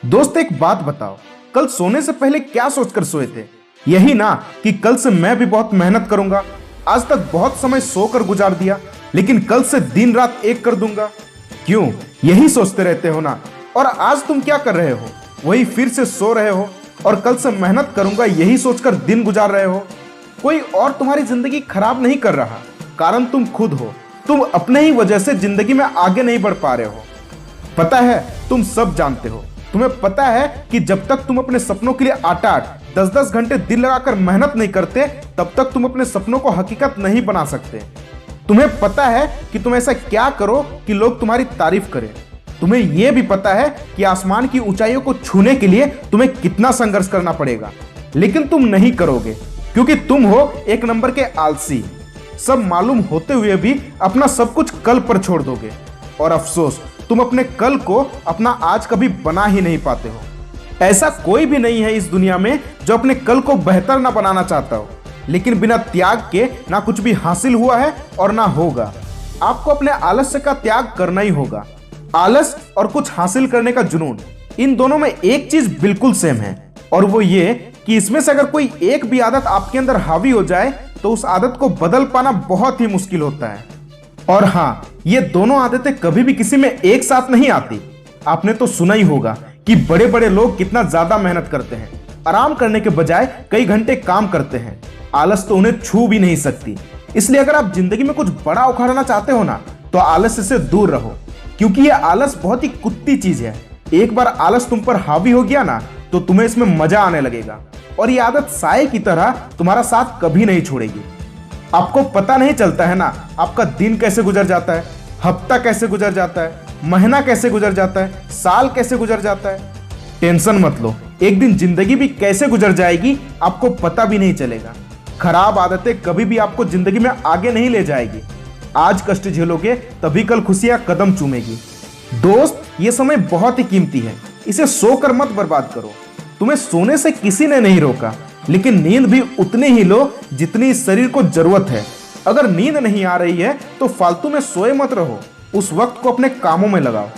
दोस्त एक बात बताओ, कल सोने से पहले क्या सोचकर सोए थे? यही ना कि कल से मैं भी बहुत मेहनत करूंगा। आज तक बहुत समय सोकर गुजार दिया, लेकिन कल से दिन रात एक कर दूंगा। क्यों? यही सोचते रहते हो ना। और आज तुम क्या कर रहे हो? वही फिर से सो रहे हो और कल से मेहनत करूंगा यही सोचकर दिन गुजार रहे हो। कोई और तुम्हारी जिंदगी खराब नहीं कर रहा, कारण तुम खुद हो। तुम अपने ही वजह से जिंदगी में आगे नहीं बढ़ पा रहे हो। पता है, तुम सब जानते हो। तुम्हें पता है कि जब तक तुम अपने सपनों के लिए 8-8, 10-10 घंटे दिल लगाकर मेहनत नहीं करते, तब तक तुम अपने सपनों को हकीकत नहीं बना सकते। तुम्हें पता है कि तुम ऐसा क्या करो कि लोग तुम्हारी तारीफ करें। तुम्हें यह भी पता है कि आसमान की ऊंचाइयों को छूने के लिए तुम्हें कितना संघर्ष करना पड़ेगा, लेकिन तुम नहीं करोगे क्योंकि तुम हो एक नंबर के आलसी। सब मालूम होते हुए भी अपना सब कुछ कल पर छोड़ दोगे। और अफसोस, तुम अपने कल को अपना आज कभी बना ही नहीं पाते हो। ऐसा कोई भी नहीं है इस दुनिया में जो अपने कल को बेहतर ना बनाना चाहता हो, लेकिन बिना त्याग के ना कुछ भी हासिल हुआ है और ना होगा। आपको अपने आलस्य का त्याग करना ही होगा। आलस और कुछ हासिल करने का जुनून, इन दोनों में एक चीज बिल्कुल सेम है, और वो ये कि इसमें से अगर कोई एक भी आदत आपके अंदर हावी हो जाए तो उस आदत को बदल पाना बहुत ही मुश्किल होता है। और हाँ, ये दोनों आदतें कभी भी किसी में एक साथ नहीं आती। आपने तो सुना ही होगा कि बड़े बड़े लोग कितना ज्यादा मेहनत करते हैं, आराम करने के बजाय कई घंटे काम करते हैं। आलस तो उन्हें छू भी नहीं सकती। इसलिए अगर आप जिंदगी में कुछ बड़ा उखाड़ना चाहते हो ना, तो आलस से दूर रहो, क्योंकि यह आलस बहुत ही कुत्ती चीज है। एक बार आलस तुम पर हावी हो गया ना, तो तुम्हें इसमें मजा आने लगेगा, और ये आदत साए की तरह तुम्हारा साथ कभी नहीं छोड़ेगी। आपको पता नहीं चलता है ना, आपका दिन कैसे गुजर जाता है, हफ्ता कैसे गुजर जाता है, महीना कैसे गुजर जाता है, साल कैसे गुजर जाता है। टेंशन मत लो, एक दिन जिंदगी भी कैसे गुजर जाएगी आपको पता भी नहीं चलेगा। खराब आदतें कभी भी आपको जिंदगी में आगे नहीं ले जाएगी। आज कष्ट झेलोगे तभी कल खुशियां कदम चूमेगी। दोस्त, ये समय बहुत ही कीमती है, इसे सोकर मत बर्बाद करो। तुम्हें सोने से किसी ने नहीं रोका, लेकिन नींद भी उतनी ही लो जितनी इस शरीर को जरूरत है। अगर नींद नहीं आ रही है तो फालतू में सोए मत रहो, उस वक्त को अपने कामों में लगाओ।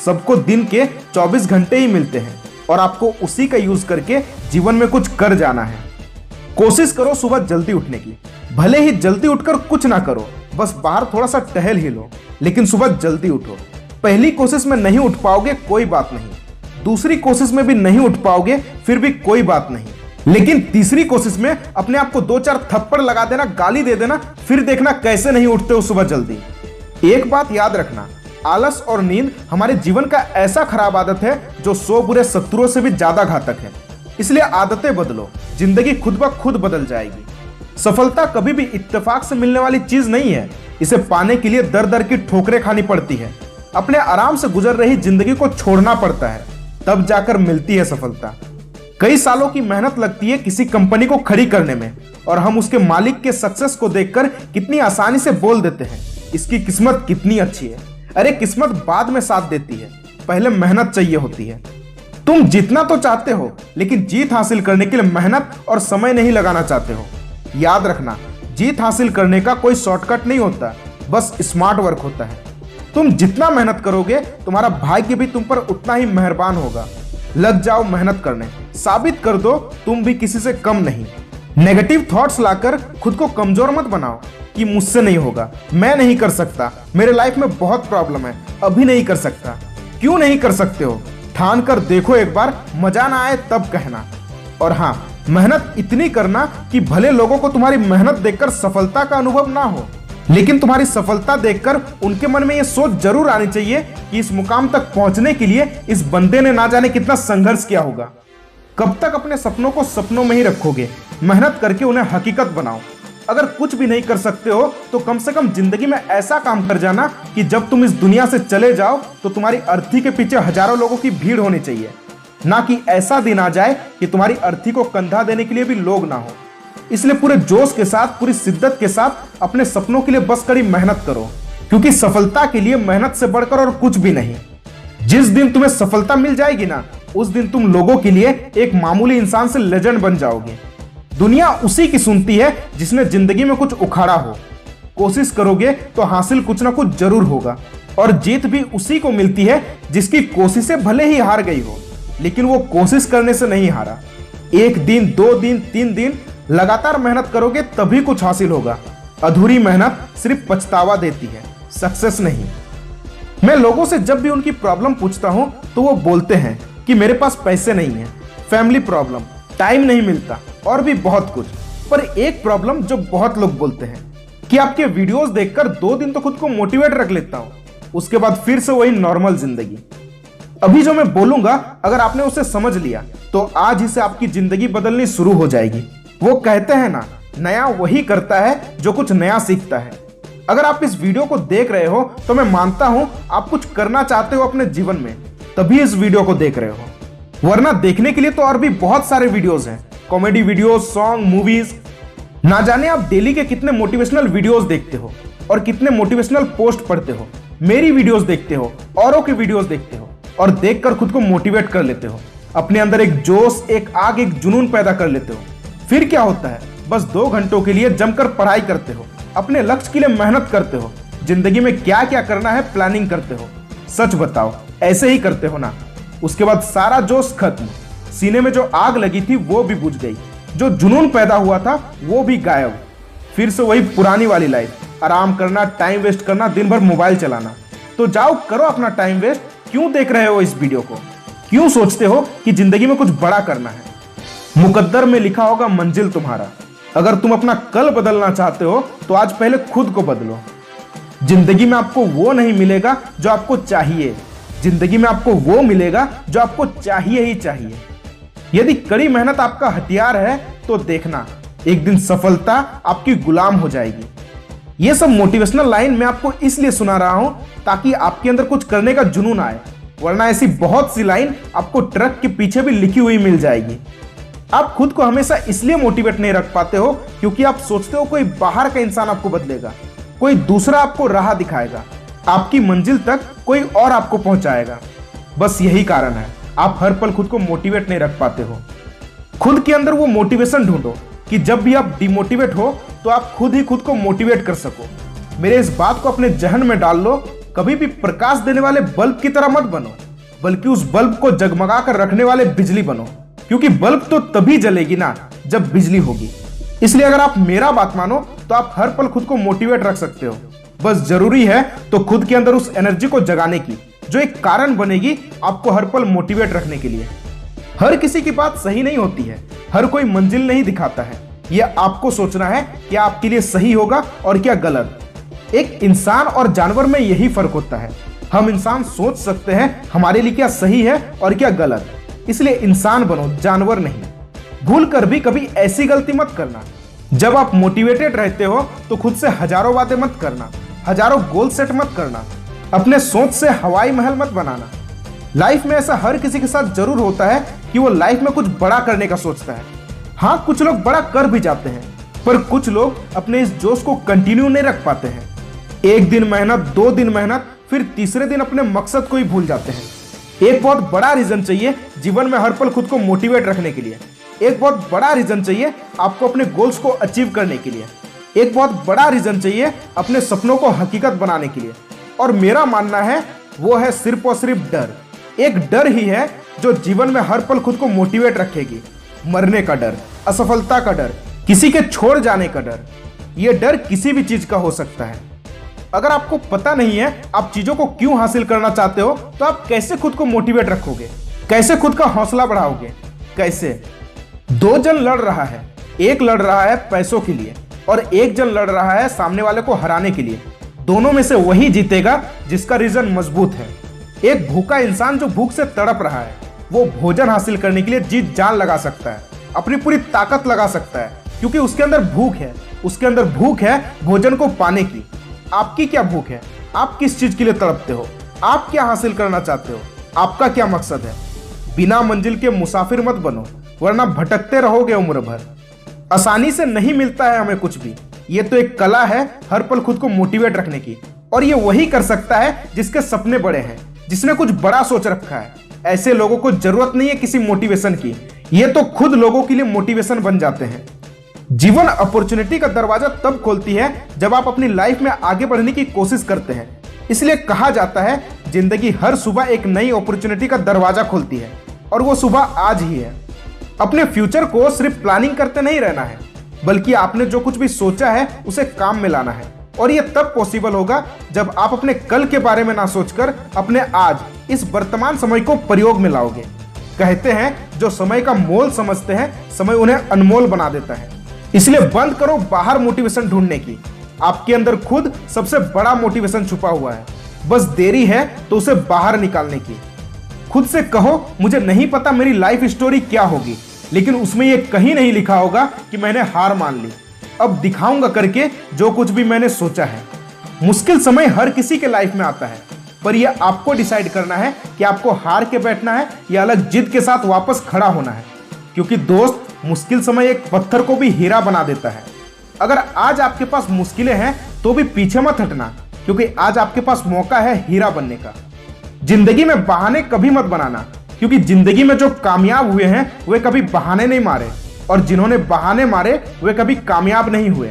सबको दिन के 24 घंटे ही मिलते हैं, और आपको उसी का यूज करके जीवन में कुछ कर जाना है। कोशिश करो सुबह जल्दी उठने की। भले ही जल्दी उठकर कुछ ना करो, बस बाहर थोड़ा सा टहल ही लो, लेकिन सुबह जल्दी उठो। पहली कोशिश में नहीं उठ पाओगे, कोई बात नहीं। दूसरी कोशिश में भी नहीं उठ पाओगे, फिर भी कोई बात नहीं। लेकिन तीसरी कोशिश में अपने आप को 2-4 थप्पड़ लगा देना, गाली दे देना, फिर देखना कैसे नहीं उठते हो सुबह जल्दी। एक बात याद रखना, आलस और नींद हमारे जीवन का ऐसा खराब आदत है जो 100 बुरे शत्रुओं से भी ज्यादा घातक है। इसलिए आदतें बदलो, जिंदगी खुद ब खुद बदल जाएगी। सफलता कभी भी इत्तेफाक से मिलने वाली चीज नहीं है। इसे पाने के लिए दर दर की ठोकरें खानी पड़ती है। अपने आराम से गुजर रही जिंदगी को छोड़ना पड़ता है, तब जाकर मिलती है सफलता। कई सालों की मेहनत लगती है किसी कंपनी को खड़ी करने में, और हम उसके मालिक के सक्सेस को देखकर कितनी आसानी से बोल देते हैं, इसकी किस्मत कितनी अच्छी है। अरे किस्मत बाद में साथ देती है, पहले मेहनत चाहिए होती है। तुम जीतना तो चाहते हो, लेकिन जीत हासिल करने के लिए मेहनत और समय नहीं लगाना चाहते हो। याद रखना, जीत हासिल करने का कोई शॉर्टकट नहीं होता, बस स्मार्ट वर्क होता है। तुम जितना मेहनत करोगे, तुम्हारा भाग्य भी तुम पर उतना ही मेहरबान होगा। लग जाओ मेहनत करने, साबित कर दो तुम भी किसी से कम नहीं। नेगेटिव थॉट्स लाकर खुद को कमजोर मत बनाओ कि मुझसे नहीं होगा, मैं नहीं कर सकता, मेरे लाइफ में बहुत प्रॉब्लम है, अभी नहीं कर सकता। क्यों नहीं कर सकते हो? ठान कर देखो एक बार, मजा ना आए तब कहना। और हाँ, मेहनत इतनी करना कि भले लोगों को तुम्हारी मेहनत देखकर सफलता का अनुभव ना हो, लेकिन तुम्हारी सफलता देखकर उनके मन में यह सोच जरूर आनी चाहिए कि इस मुकाम तक पहुंचने के लिए इस बंदे ने ना जाने कितना संघर्ष किया होगा। कब तक अपने सपनों को सपनों में ही रखोगे? मेहनत करके उन्हें हकीकत बनाओ। अगर कुछ भी नहीं कर सकते हो तो कम से कम जिंदगी में ऐसा काम कर जाना कि जब तुम इस दुनिया से चले जाओ तो तुम्हारी अर्थी के पीछे हजारों लोगों की भीड़ होनी चाहिए, ना कि ऐसा दिन आ जाए कि तुम्हारी अर्थी को कंधा देने के लिए भी लोग ना हो। इसलिए पूरे जोश के साथ, पूरी शिद्दत के साथ अपने सपनों के लिए बस कड़ी मेहनत करो, क्योंकि सफलता के लिए मेहनत से बढ़कर और कुछ भी नहीं। जिस दिन तुम्हें सफलता मिल जाएगी ना, उस दिन तुम लोगों के लिए एक मामूली इंसान से लेजेंड बन जाओगे। दुनिया उसी की सुनती है जिसने जिंदगी में कुछ उखाड़ा हो। कोशिश करोगे तो हासिल कुछ ना कुछ जरूर होगा, और जीत भी उसी को मिलती है जिसकी कोशिशें भले ही हार गई हो। लेकिन वो कोशिश करने से नहीं हारा। 1 दिन, 2 दिन, 3 दिन लगातार मेहनत करोगे तभी कुछ हासिल होगा। अधूरी मेहनत सिर्फ पछतावा देती है, सक्सेस नहीं। मैं लोगों से जब भी उनकी प्रॉब्लम पूछता हूं तो वो बोलते हैं कि मेरे पास पैसे नहीं है, फैमिली प्रॉब्लम, टाइम नहीं मिलता और भी बहुत कुछ। पर एक प्रॉब्लम जो बहुत लोग बोलते हैं कि आपके वीडियोस देखकर 2 दिन तो खुद को मोटिवेट रख लेता हूं, उसके बाद फिर से वही नॉर्मल जिंदगी। अभी जो मैं बोलूंगा अगर आपने उसे समझ लिया तो आज ही से आपकी जिंदगी बदलनी शुरू हो जाएगी। वो कहते हैं ना, नया वही करता है जो कुछ नया सीखता है। अगर आप इस वीडियो को देख रहे हो तो मैं मानता हूं आप कुछ करना चाहते हो अपने जीवन में, तभी इस वीडियो को देख रहे हो। वरना देखने के लिए तो और भी बहुत सारे वीडियोस हैं, कॉमेडी वीडियोस, सॉन्ग, मूवीज। ना जाने आप डेली के कितने मोटिवेशनल वीडियोस देखते हो और कितने मोटिवेशनल पोस्ट पढ़ते हो, मेरी वीडियोस देखते हो, औरों की वीडियोस देखते हो और देखकर खुद को मोटिवेट कर लेते हो। अपने अंदर एक जोश, एक आग, एक जुनून पैदा कर लेते हो। फिर क्या होता है, बस 2 घंटों के लिए जमकर पढ़ाई करते हो, अपने लक्ष्य के लिए मेहनत करते हो, जिंदगी में क्या क्या करना है प्लानिंग करते हो। सच बताओ, ऐसे ही करते हो ना? उसके बाद सारा जोश खत्म, सीने में जो आग लगी थी वो भी बुझ गई, जो जुनून पैदा हुआ था वो भी गायब। फिर से वही पुरानी वाली लाइफ, आराम करना, टाइम वेस्ट करना, दिन भर मोबाइल चलाना। तो जाओ करो अपना टाइम वेस्ट। क्यों देख रहे हो इस वीडियो को? क्यों सोचते हो कि जिंदगी में कुछ बड़ा करना है? मुकद्दर में लिखा होगा मंजिल तुम्हारा। अगर तुम अपना कल बदलना चाहते हो तो आज पहले खुद को बदलो। जिंदगी में आपको वो नहीं मिलेगा जो आपको चाहिए, जिंदगी में आपको वो मिलेगा जो आपको चाहिए ही चाहिए। यदि कड़ी मेहनत आपका हथियार है तो देखना, एक दिन सफलता आपकी गुलाम हो जाएगी। ये सब मोटिवेशनल लाइन मैं आपको इसलिए सुना रहा हूं ताकि आपके अंदर कुछ करने का जुनून आए, वरना ऐसी बहुत सी लाइन आपको ट्रक के पीछे भी लिखी हुई मिल जाएगी। आप खुद को हमेशा इसलिए मोटिवेट नहीं रख पाते हो क्योंकि आप सोचते हो कोई बाहर का इंसान आपको बदलेगा, कोई दूसरा आपको राह दिखाएगा, आपकी मंजिल तक कोई और आपको पहुंचाएगा। बस यही कारण है आप हर पल खुद को मोटिवेट नहीं रख पाते हो। खुद के अंदर वो मोटिवेशन ढूंढो कि जब भी आप डिमोटिवेट हो तो आप खुद ही खुद को मोटिवेट कर सको। मेरे इस बात को अपने जहन में डाल लो, कभी भी प्रकाश देने वाले बल्ब की तरह मत बनो, बल्कि उस बल्ब को जगमगा कर रखने वाले बिजली बनो, क्योंकि बल्ब तो तभी जलेगी ना जब बिजली होगी। इसलिए अगर आप मेरा बात मानो तो आप हर पल खुद को मोटिवेट रख सकते हो। बस जरूरी है तो खुद के अंदर उस एनर्जी को जगाने की जो एक कारण बनेगी आपको हर पल मोटिवेट रखने के लिए। हर किसी की बात सही नहीं होती है, हर कोई मंजिल नहीं दिखाता है। यह आपको सोचना है क्या आपके लिए सही होगा और क्या गलत। एक इंसान और जानवर में यही फर्क होता है। हम इंसान सोच सकते हैं हमारे लिए क्या सही है और क्या गलत, इसलिए इंसान बनो, जानवर नहीं। भूल कर भी कभी ऐसी गलती मत करना। जब आप मोटिवेटेड रहते हो तो खुद से हजारों बातें मत करना, हजारों गोल सेट मत करना, अपने सोच से हवाई महल मत बनाना। लाइफ में ऐसा हर किसी के साथ जरूर होता है कि वो लाइफ में कुछ बड़ा करने का सोचता है। हाँ, कुछ लोग बड़ा कर भी जाते हैं, पर कुछ लोग अपने इस जोश को कंटिन्यू नहीं रख पाते हैं। 1 दिन मेहनत, 2 दिन मेहनत, फिर तीसरे दिन अपने मकसद को ही भूल जाते हैं। एक बहुत बड़ा रीजन चाहिए जीवन में हर पल खुद को मोटिवेट रखने के लिए। एक बहुत बड़ा रीजन चाहिए आपको अपने गोल्स को अचीव करने के लिए। एक बहुत बड़ा रीजन चाहिए अपने सपनों को हकीकत बनाने के लिए। और मेरा मानना है वो है सिर्फ और सिर्फ डर। एक डर ही है जो जीवन में हर पल खुद को मोटिवेट रखेगी। मरने का डर, असफलता का डर, किसी के छोड़ जाने का डर। यह डर किसी भी चीज का हो सकता है। अगर आपको पता नहीं है आप चीजों को क्यों हासिल करना चाहते हो तो आप कैसे खुद को मोटिवेट रखोगे, कैसे खुद का हौसला बढ़ाओगे, कैसे? 2 जन लड़ रहा है, एक लड़ रहा है पैसों के लिए और एक जन लड़ रहा है सामने वाले को हराने के लिए। दोनों में से वही जीतेगा जिसका रीजन मजबूत है। एक भूखा इंसान जो भूख से तड़प रहा है वो भोजन हासिल करने के लिए जी जान लगा सकता है, अपनी पूरी ताकत लगा सकता है, क्योंकि उसके अंदर भूख है। उसके अंदर भूख है भोजन को पाने की। आपकी क्या भूख है? आप किस चीज के लिए तड़पते हो? आप क्या हासिल करना चाहते हो? आपका क्या मकसद है? बिना मंजिल के मुसाफिर मत बनो, वरना भटकते रहोगे उम्र भर। आसानी से नहीं मिलता है हमें कुछ भी। ये तो एक कला है हर पल खुद को मोटिवेट रखने की, और ये वही कर सकता है जिसके सपने बड़े हैं, जिसने कुछ बड़ा सोच रखा है। ऐसे लोगों को जरूरत नहीं है किसी मोटिवेशन की, ये तो खुद लोगों के लिए मोटिवेशन बन जाते हैं। जीवन अपॉर्चुनिटी का दरवाजा तब खोलती है जब आप अपनी लाइफ में आगे बढ़ने की कोशिश करते हैं। इसलिए कहा जाता है जिंदगी हर सुबह एक नई अपॉर्चुनिटी का दरवाजा खोलती है। और वो सुबह आज ही है। अपने फ्यूचर को सिर्फ प्लानिंग करते नहीं रहना है, बल्कि आपने जो कुछ भी सोचा है उसे काम में लाना है। और ये तब पॉसिबल होगा जब आप अपने कल के बारे में ना सोचकर अपने आज, इस वर्तमान समय को प्रयोग में लाओगे। कहते हैं जो समय का मोल समझते हैं, समय उन्हें अनमोल बना देता है। इसलिए बंद करो बाहर मोटिवेशन ढूंढने की। आपके अंदर खुद सबसे बड़ा मोटिवेशन छुपा हुआ है, बस देरी है तो उसे बाहर निकालने की। खुद से कहो, मुझे नहीं पता मेरी लाइफ स्टोरी क्या होगी, लेकिन उसमें यह कहीं नहीं लिखा होगा कि मैंने हार मान ली। अब दिखाऊंगा करके जो कुछ भी मैंने सोचा है। मुश्किल समय हर किसी के लाइफ में आता है, पर यह आपको डिसाइड करना है कि आपको हार के बैठना है या अलग जिद के साथ वापस खड़ा होना है। क्योंकि दोस्त, मुश्किल समय एक पत्थर को भी हीरा बना देता है। अगर आज आपके पास मुश्किलें हैं तो भी पीछे मत हटना, क्योंकि आज आपके पास मौका है हीरा बनने का। जिंदगी में बहाने कभी मत बनाना, क्योंकि जिंदगी में जो कामयाब हुए हैं वे कभी बहाने नहीं मारे, और जिन्होंने बहाने मारे वे कभी कामयाब नहीं हुए।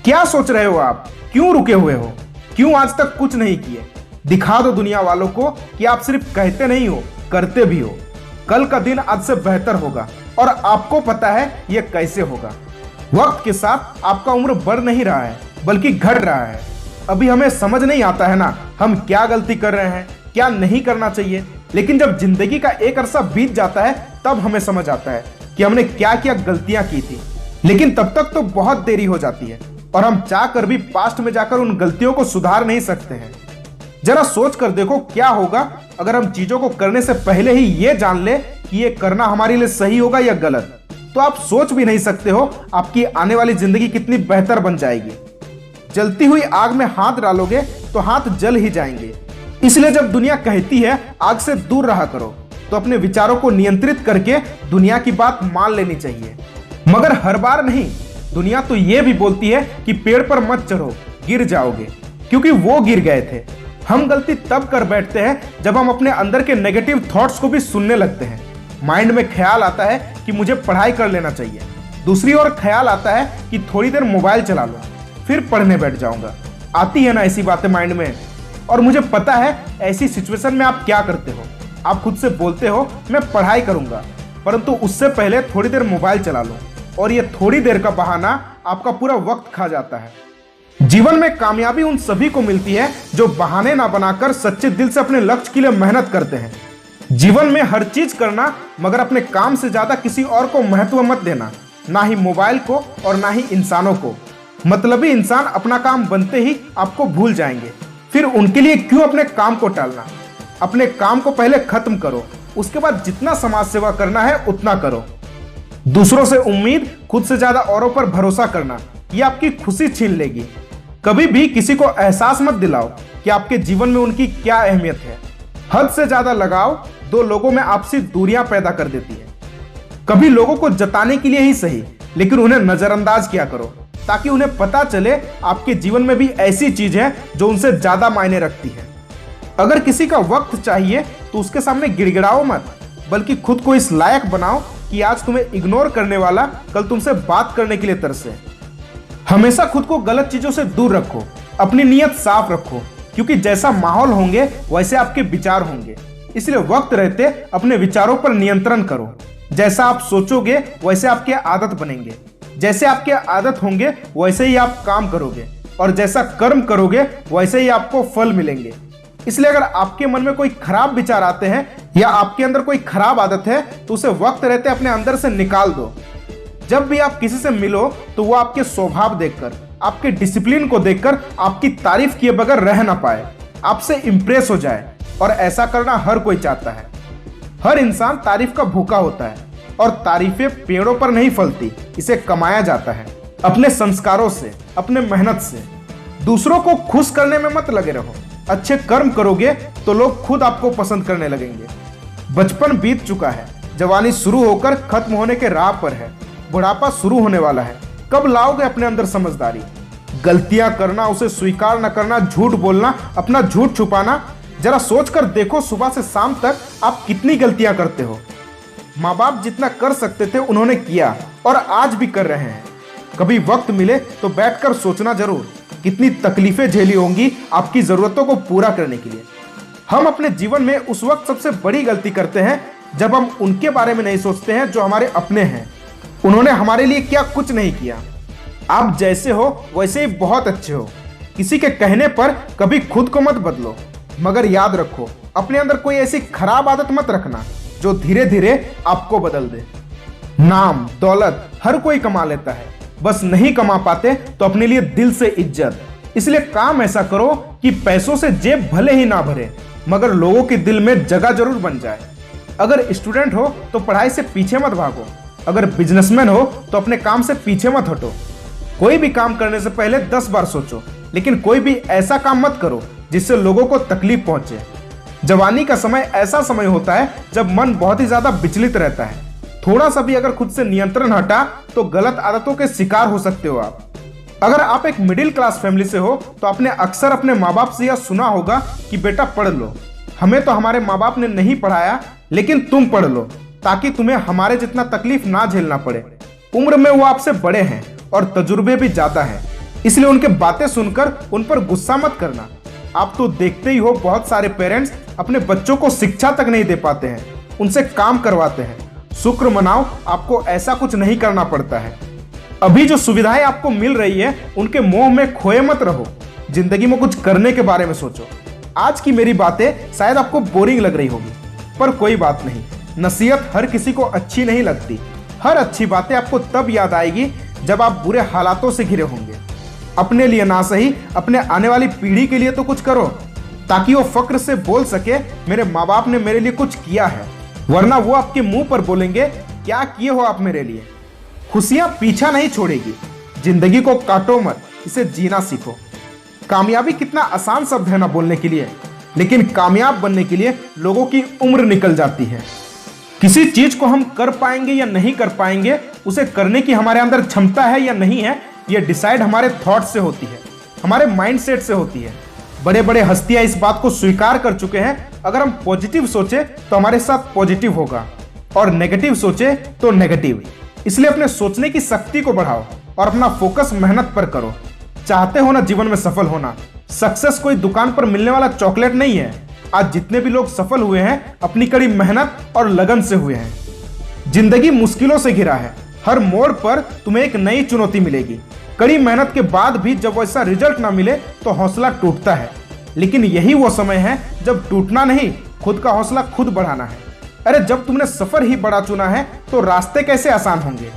क्या सोच रहे हो आप? क्यों रुके हुए हो? क्यों आज तक कुछ नहीं किए? दिखा दो दुनिया वालों को कि आप सिर्फ कहते नहीं हो, करते भी हो। कल का दिन आज से बेहतर होगा, और आपको पता है यह कैसे होगा। वक्त के साथ आपका उम्र बढ़ नहीं रहा है, बल्कि घट रहा है। अभी हमें समझ नहीं आता है ना, हम क्या गलती कर रहे हैं, क्या नहीं करना चाहिए। लेकिन जब जिंदगी का एक अरसा बीत जाता है तब हमें समझ आता है कि हमने क्या क्या गलतियां की थी। लेकिन तब तक तो बहुत देरी हो जाती है, और हम चाह कर भी पास्ट में जाकर उन गलतियों को सुधार नहीं सकते हैं। जरा सोच कर देखो क्या होगा अगर हम चीजों को करने से पहले ही ये जान ले कि ये करना हमारे लिए सही होगा या गलत। तो आप सोच भी नहीं सकते हो आपकी आने वाली जिंदगी कितनी बेहतर बन जाएगी। जलती हुई आग में हाथ डालोगे तो हाथ जल ही जाएंगे। इसलिए जब दुनिया कहती है आग से दूर रहा करो, तो अपने विचारों को नियंत्रित करके दुनिया की बात मान लेनी चाहिए। मगर हर बार नहीं। दुनिया तो ये भी बोलती है कि पेड़ पर मत चढ़ो, गिर जाओगे, क्योंकि वो गिर गए थे। हम गलती तब कर बैठते हैं जब हम अपने अंदर के नेगेटिव थॉट्स को भी सुनने लगते हैं। माइंड में ख्याल आता है कि मुझे पढ़ाई कर लेना चाहिए, दूसरी ओर ख्याल आता है कि थोड़ी देर मोबाइल चला लो, फिर पढ़ने बैठ जाऊंगा। आती है ना ऐसी बातें माइंड में। और मुझे पता है ऐसी सिचुएशन में आप क्या करते हो। आप खुद से बोलते हो मैं पढ़ाई करूंगा, परंतु उससे पहले थोड़ी देर मोबाइल चला लो, और ये थोड़ी देर का बहाना आपका पूरा वक्त खा जाता है। जीवन में कामयाबी उन सभी को मिलती है जो बहाने ना बनाकर सच्चे दिल से अपने लक्ष्य के लिए मेहनत करते हैं। जीवन में हर चीज करना, मगर अपने काम से ज्यादा किसी और को महत्व मत देना, ना ही मोबाइल को और ना ही इंसानों को। मतलबी इंसान अपना काम बनते ही आपको भूल जाएंगे, फिर उनके लिए क्यों अपने काम को टालना। अपने काम को पहले खत्म करो, उसके बाद जितना समाज सेवा करना है उतना करो। दूसरों से उम्मीद, खुद से ज्यादा औरों पर भरोसा करना, ये आपकी खुशी छीन लेगी। कभी भी किसी को एहसास मत दिलाओ कि आपके जीवन में उनकी क्या अहमियत है। हद से ज्यादा लगाव दो लोगों में आपसी दूरियां पैदा कर देती है। कभी लोगों को जताने के लिए ही सही, लेकिन उन्हें नजरअंदाज किया करो, ताकि उन्हें पता चले आपके जीवन में भी ऐसी चीज है जो उनसे ज्यादा मायने रखती है। अगर किसी का वक्त चाहिए तो उसके सामने गिड़गिड़ाओ मत, बल्कि खुद को इस लायक बनाओ कि आज तुम्हें इग्नोर करने वाला कल तुमसे बात करने के लिए तरसे। हमेशा खुद को गलत चीजों से दूर रखो, अपनी नीयत साफ रखो, क्योंकि जैसा माहौल होंगे वैसे आपके विचार होंगे। इसलिए वक्त रहते अपने विचारों पर नियंत्रण करो। जैसा आप सोचोगे वैसे आपके आदत बनेंगे, जैसे आपके आदत होंगे वैसे ही आप काम करोगे, और जैसा कर्म करोगे वैसे ही आपको फल मिलेंगे। इसलिए अगर आपके मन में कोई खराब विचार आते हैं या आपके अंदर कोई खराब आदत है तो उसे वक्त रहते अपने अंदर से निकाल दो। जब भी आप किसी से मिलो तो वो आपके स्वभाव देखकर, आपके डिसिप्लिन को देखकर आपकी तारीफ किए बगैर रह ना पाए, आपसे इंप्रेस हो जाए। और ऐसा करना हर कोई चाहता है। हर इंसान तारीफ का भूखा होता है, और तारीफें पेड़ों पर नहीं फलती, इसे कमाया जाता है अपने संस्कारों से, अपने मेहनत से। दूसरों को खुश करने में मत लगे रहो। अच्छे कर्म करोगे तो लोग खुद आपको पसंद करने लगेंगे। बचपन बीत चुका है, जवानी शुरू होकर खत्म होने के राह पर है, बुढ़ापा शुरू होने वाला है। कब लाओगे अपने अंदर समझदारी? गलतियां करना, उसे स्वीकार न करना, झूठ बोलना, अपना झूठ छुपाना। जरा सोच कर देखो सुबह से शाम तक आप कितनी गलतियां करते हो। माँ बाप जितना कर सकते थे उन्होंने किया, और आज भी कर रहे हैं। कभी वक्त मिले तो बैठकर सोचना जरूर, कितनी तकलीफें झेली होंगी आपकी जरूरतों को पूरा करने के लिए। हम अपने जीवन में उस वक्त सबसे बड़ी गलती करते हैं जब हम उनके बारे में नहीं सोचते हैं जो हमारे अपने हैं। उन्होंने हमारे लिए क्या कुछ नहीं किया। आप जैसे हो वैसे ही बहुत अच्छे हो। किसी के कहने पर कभी खुद को मत बदलो, मगर याद रखो अपने अंदर कोई ऐसी खराब आदत मत रखना जो धीरे धीरे आपको बदल दे। नाम दौलत हर कोई कमा लेता है, बस नहीं कमा पाते तो अपने लिए दिल से इज्जत। इसलिए काम ऐसा करो कि पैसों से जेब भले ही ना भरे, मगर लोगों के दिल में जगह जरूर बन जाए। अगर स्टूडेंट हो तो पढ़ाई से पीछे मत भागो, अगर बिजनेसमैन हो तो अपने काम से पीछे मत हटो। कोई भी काम करने से पहले 10 बार सोचो, लेकिन कोई भी ऐसा काम मत करो जिससे लोगों को तकलीफ पहुंचे। जवानी का समय ऐसा समय होता है जब मन बहुत ही ज्यादा विचलित रहता है। थोड़ा सा भी अगर खुद से नियंत्रण हटा तो गलत आदतों के शिकार हो सकते हो आप। अगर आप एक मिडिल क्लास फैमिली से हो तो आपने अक्सर अपने माँ बाप से यह सुना होगा कि बेटा पढ़ लो, हमें तो हमारे माँ बाप ने नहीं पढ़ाया, लेकिन तुम पढ़ लो ताकि तुम्हें हमारे जितना तकलीफ ना झेलना पड़े। उम्र में वो आपसे बड़े हैं और तजुर्बे भी ज्यादा हैं, इसलिए उनके बातें सुनकर उन पर गुस्सा मत करना। आप तो देखते ही हो बहुत सारे पेरेंट्स अपने बच्चों को शिक्षा तक नहीं दे पाते हैं, उनसे काम करवाते हैं। शुक्र मनाओ आपको ऐसा कुछ नहीं करना पड़ता है। अभी जो सुविधाएं आपको मिल रही है उनके मोह में खोए मत रहो, जिंदगी में कुछ करने के बारे में सोचो। आज की मेरी बातें शायद आपको बोरिंग लग रही होगी, पर कोई बात नहीं, नसीहत हर किसी को अच्छी नहीं लगती। हर अच्छी बातें आपको तब याद आएगी जब आप बुरे हालातों से घिरे होंगे। अपने लिए ना सही, अपने आने वाली पीढ़ी के लिए तो कुछ करो, ताकि वो फक्र से बोल सके मेरे माँ बाप ने मेरे लिए कुछ किया है, वरना वो आपके मुंह पर बोलेंगे क्या किए हो आप मेरे लिए। खुशियां पीछा नहीं छोड़ेगी, जिंदगी को काटो मत, इसे जीना सीखो। कामयाबी कितना आसान शब्द है ना बोलने के लिए, लेकिन कामयाब बनने के लिए लोगों की उम्र निकल जाती है। किसी चीज को हम कर पाएंगे या नहीं कर पाएंगे, उसे करने की हमारे अंदर क्षमता है या नहीं है, यह डिसाइड हमारे थॉट से होती है, हमारे माइंडसेट से होती है। बड़े बड़े हस्तियां इस बात को स्वीकार कर चुके हैं, अगर हम पॉजिटिव सोचे तो हमारे साथ पॉजिटिव होगा और नेगेटिव सोचे तो नेगेटिव। इसलिए अपने सोचने की शक्ति को बढ़ाओ और अपना फोकस मेहनत पर करो। चाहते हो ना जीवन में सफल होना, सक्सेस कोई दुकान पर मिलने वाला चॉकलेट नहीं है। आज जितने भी लोग सफल हुए हैं अपनी कड़ी मेहनत और लगन से हुए हैं। जिंदगी मुश्किलों से घिरा है, हर मोड़ पर तुम्हें एक नई चुनौती मिलेगी। कड़ी मेहनत के बाद भी जब वैसा रिजल्ट ना मिले तो हौसला टूटता है, लेकिन यही वो समय है जब टूटना नहीं, खुद का हौसला खुद बढ़ाना है। अरे जब तुमने सफर ही बड़ा चुना है तो रास्ते कैसे आसान होंगे।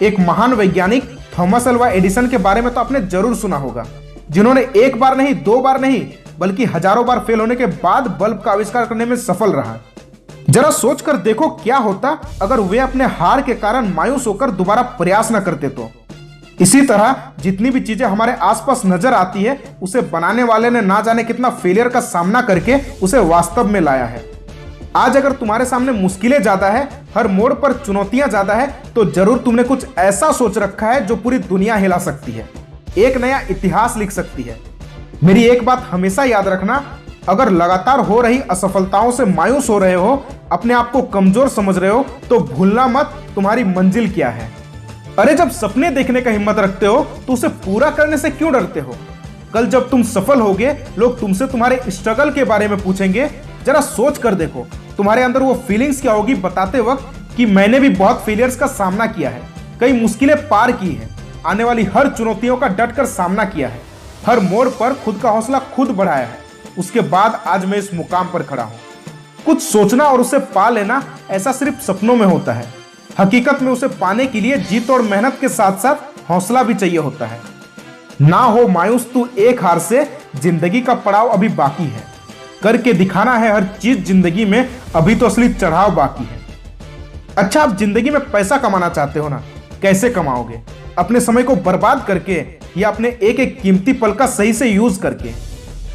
एक महान वैज्ञानिक थॉमस अल्वा एडिसन के बारे में तो आपने जरूर सुना होगा, जिन्होंने एक बार नहीं, 2 बार नहीं, बल्कि हजारों बार फेल होने के बाद बल्ब का आविष्कार करने में सफल रहा। जरा सोचकर देखो क्या होता अगर वे अपने हार के कारण मायूस होकर दोबारा प्रयास न करते तो। इसी तरह जितनी भी चीजें हमारे आसपास नजर आती है, उसे बनाने वाले ने ना जाने कितना फेलियर का सामना करके उसे वास्तव में लाया है। आज अगर तुम्हारे सामने मुश्किलें ज्यादा है, हर मोड़ पर चुनौतियां ज्यादा है, तो जरूर तुमने कुछ ऐसा सोच रखा है जो पूरी दुनिया हिला सकती है, एक नया इतिहास लिख सकती है। मेरी एक बात हमेशा याद रखना, अगर लगातार हो रही असफलताओं से मायूस हो रहे हो, अपने आप को कमजोर समझ रहे हो, तो भूलना मत तुम्हारी मंजिल क्या है। अरे जब सपने देखने का हिम्मत रखते हो तो उसे पूरा करने से क्यों डरते हो। कल जब तुम सफल होगे, लोग तुमसे तुम्हारे स्ट्रगल के बारे में पूछेंगे। जरा सोच कर देखो तुम्हारे अंदर वो फीलिंग्स क्या होगी बताते वक्त कि मैंने भी बहुत फेलियर्स का सामना किया है, कई मुश्किलें पार की है, आने वाली हर चुनौतियों का डट कर सामना किया है, हर मोड़ पर खुद का हौसला खुद बढ़ाया है, उसके बाद आज मैं इस मुकाम पर खड़ा हूं। कुछ सोचना और उसे पा लेना ऐसा सिर्फ सपनों में होता है, हकीकत में उसे पाने के लिए जीत और मेहनत के साथ साथ हौसला भी चाहिए होता है। ना हो मायूस तू एक हार से, जिंदगी का पड़ाव अभी बाकी है, करके दिखाना है हर चीज जिंदगी में, अभी तो असली चढ़ाव बाकी है। अच्छा, आप जिंदगी में पैसा कमाना चाहते हो ना, कैसे कमाओगे? अपने समय को बर्बाद करके या अपने एक एक कीमती पल का सही से यूज करके।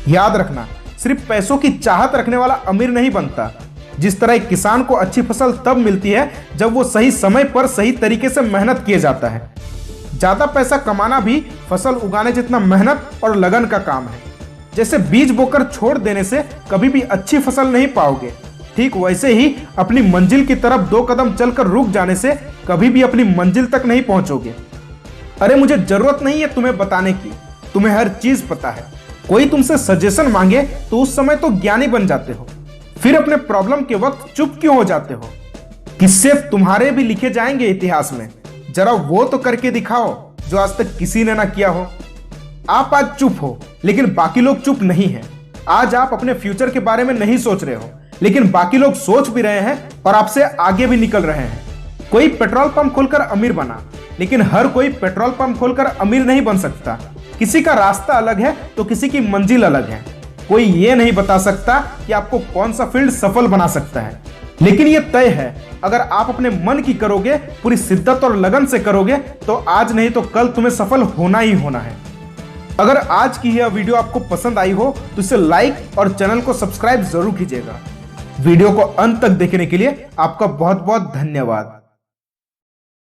याद रखना, सिर्फ पैसों की चाहत रखने वाला अमीर नहीं बनता। जिस तरह एक किसान को अच्छी फसल तब मिलती है जब वो सही समय पर सही तरीके से मेहनत किए जाता है। ज्यादा पैसा कमाना भी फसल उगाने जितना मेहनत और लगन का काम है। जैसे बीज बोकर छोड़ देने से कभी भी अच्छी फसल नहीं पाओगे, ठीक वैसे ही अपनी मंजिल की तरफ 2 कदम चलकर रुक जाने से कभी भी अपनी मंजिल तक नहीं पहुंचोगे। अरे मुझे जरूरत नहीं है तुम्हें बताने की, तुम्हें हर चीज पता है। कोई तुमसे सजेशन मांगे तो उस समय तो ज्ञानी बन जाते हो, फिर अपने प्रॉब्लम के वक्त चुप क्यों हो जाते हो? किस्से तुम्हारे भी लिखे जाएंगे इतिहास में, जरा वो तो करके दिखाओ जो आज तक किसी ने ना किया हो। आप आज चुप हो लेकिन बाकी लोग चुप नहीं है। आज आप अपने फ्यूचर के बारे में नहीं सोच रहे हो लेकिन बाकी लोग सोच भी रहे हैं और आपसे आगे भी निकल रहे हैं। कोई पेट्रोल पंप खोलकर अमीर बना, लेकिन हर कोई पेट्रोल पंप खोलकर अमीर नहीं बन सकता। किसी का रास्ता अलग है तो किसी की मंजिल अलग है। कोई ये नहीं बता सकता कि आपको कौन सा फील्ड सफल बना सकता है, लेकिन ये तय है अगर आप अपने मन की करोगे, पूरी शिद्दत और लगन से करोगे तो आज नहीं तो कल तुम्हें सफल होना ही होना है। अगर आज की यह वीडियो आपको पसंद आई हो तो इसे लाइक और चैनल को सब्सक्राइब जरूर कीजिएगा। वीडियो को अंत तक देखने के लिए आपका बहुत बहुत धन्यवाद।